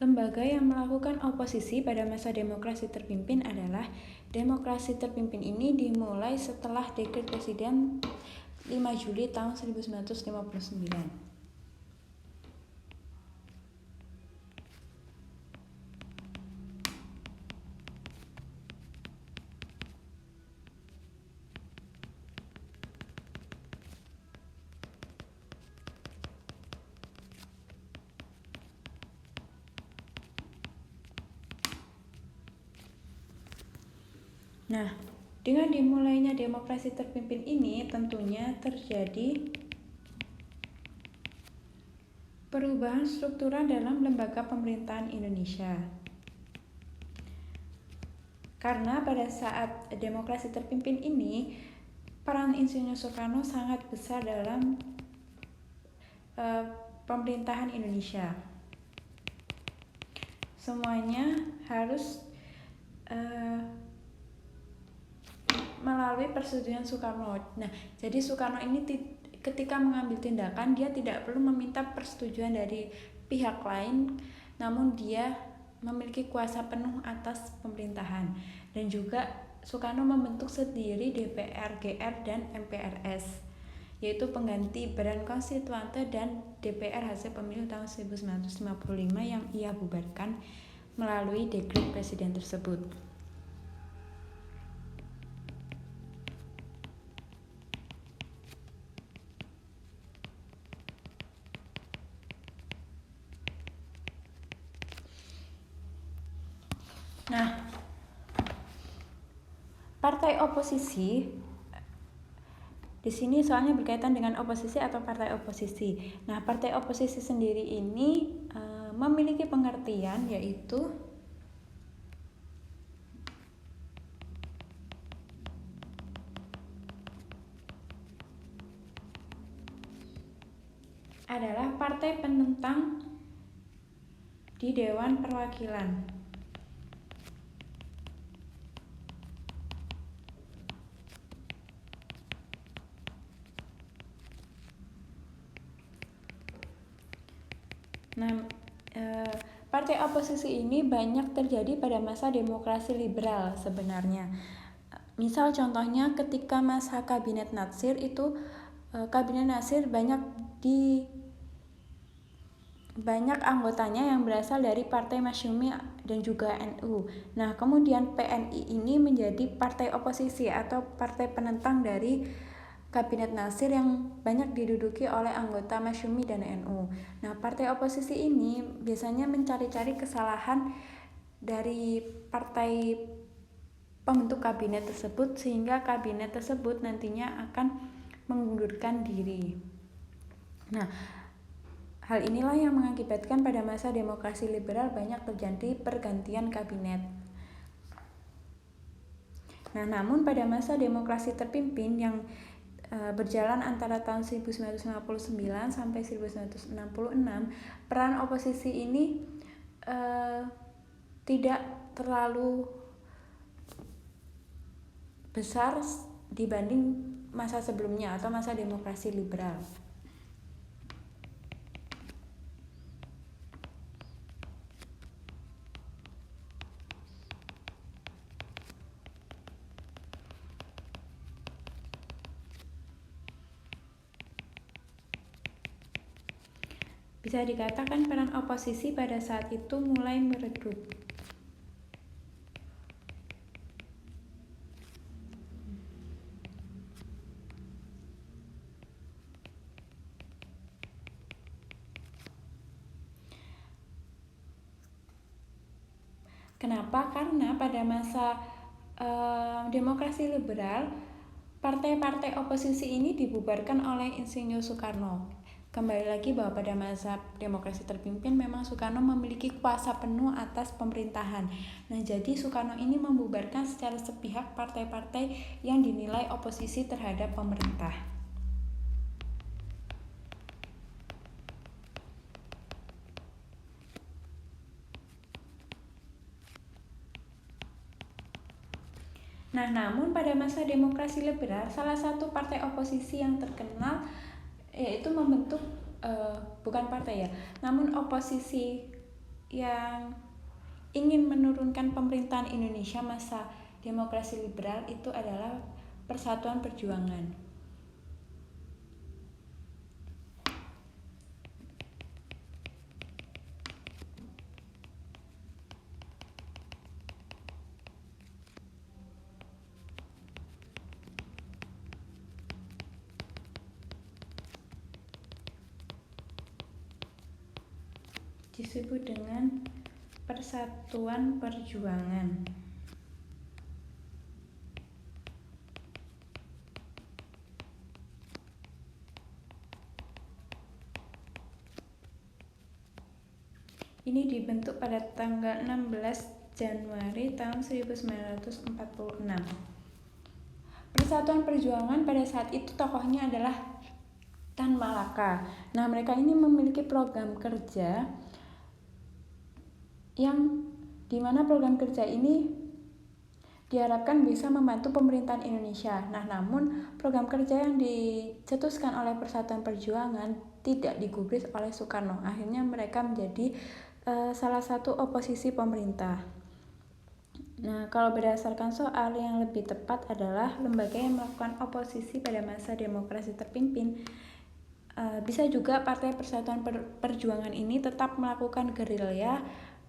Lembaga yang melakukan oposisi pada masa demokrasi terpimpin adalah demokrasi terpimpin ini dimulai setelah dekret Presiden 5 Juli tahun 1959. Nah, dengan dimulainya demokrasi terpimpin ini tentunya terjadi perubahan struktural dalam lembaga pemerintahan Indonesia. Karena pada saat demokrasi terpimpin ini, peran Insinyur Soekarno sangat besar dalam pemerintahan Indonesia. Semuanya harus melalui persetujuan Soekarno. Nah, jadi Soekarno ini ketika mengambil tindakan, dia tidak perlu meminta persetujuan dari pihak lain, namun dia memiliki kuasa penuh atas pemerintahan. Dan juga Soekarno membentuk sendiri DPR, GR, dan MPRS, yaitu pengganti Badan Konstituante dan DPR hasil pemilu tahun 1955 yang ia bubarkan melalui dekret presiden tersebut. Nah, partai oposisi di sini soalnya berkaitan dengan oposisi atau partai oposisi. Nah, partai oposisi sendiri ini memiliki pengertian yaitu adalah partai penentang di Dewan Perwakilan. Nah, partai oposisi ini banyak terjadi pada masa demokrasi liberal sebenarnya. Misal contohnya ketika masa Kabinet Natsir itu, Kabinet Natsir banyak anggotanya yang berasal dari Partai Masyumi dan juga NU. Nah, kemudian PNI ini menjadi partai oposisi atau partai penentang dari Kabinet Natsir yang banyak diduduki oleh anggota Masyumi dan NU. Nah, partai oposisi ini biasanya mencari-cari kesalahan dari partai pembentuk kabinet tersebut sehingga kabinet tersebut nantinya akan mengundurkan diri. Nah, hal inilah yang mengakibatkan pada masa demokrasi liberal banyak terjadi pergantian kabinet. Nah, namun pada masa demokrasi terpimpin yang berjalan antara tahun 1959 sampai 1966, peran oposisi ini tidak terlalu besar dibanding masa sebelumnya atau masa demokrasi liberal. Bisa dikatakan peran oposisi pada saat itu mulai meredup. Kenapa? Karena pada masa demokrasi liberal, partai-partai oposisi ini dibubarkan oleh Insinyur Soekarno. Kembali lagi bahwa pada masa demokrasi terpimpin memang Soekarno memiliki kuasa penuh atas pemerintahan. Nah, jadi Soekarno ini membubarkan secara sepihak partai-partai yang dinilai oposisi terhadap pemerintah. Nah, namun pada masa demokrasi liberal, salah satu partai oposisi yang terkenal yaitu membentuk bukan partai ya, namun oposisi yang ingin menurunkan pemerintahan Indonesia masa demokrasi liberal itu adalah Persatuan Perjuangan. Disebut dengan Persatuan Perjuangan. Ini dibentuk pada tanggal 16 Januari tahun 1946. Persatuan Perjuangan pada saat itu tokohnya adalah Tan Malaka. Nah, mereka ini memiliki program kerja yang dimana program kerja ini diharapkan bisa membantu pemerintahan Indonesia. Nah, namun program kerja yang dicetuskan oleh Persatuan Perjuangan tidak digubris oleh Soekarno. Akhirnya mereka menjadi salah satu oposisi pemerintah. Nah, kalau berdasarkan soal yang lebih tepat adalah lembaga yang melakukan oposisi pada masa demokrasi terpimpin. Bisa juga Partai Persatuan Perjuangan ini tetap melakukan gerilya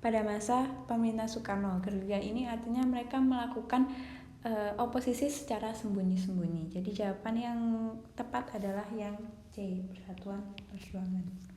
pada masa pemerintahan Soekarno. Gerilya ini artinya mereka melakukan oposisi secara sembunyi-sembunyi. Jadi jawaban yang tepat adalah yang C, Persatuan Perjuangan.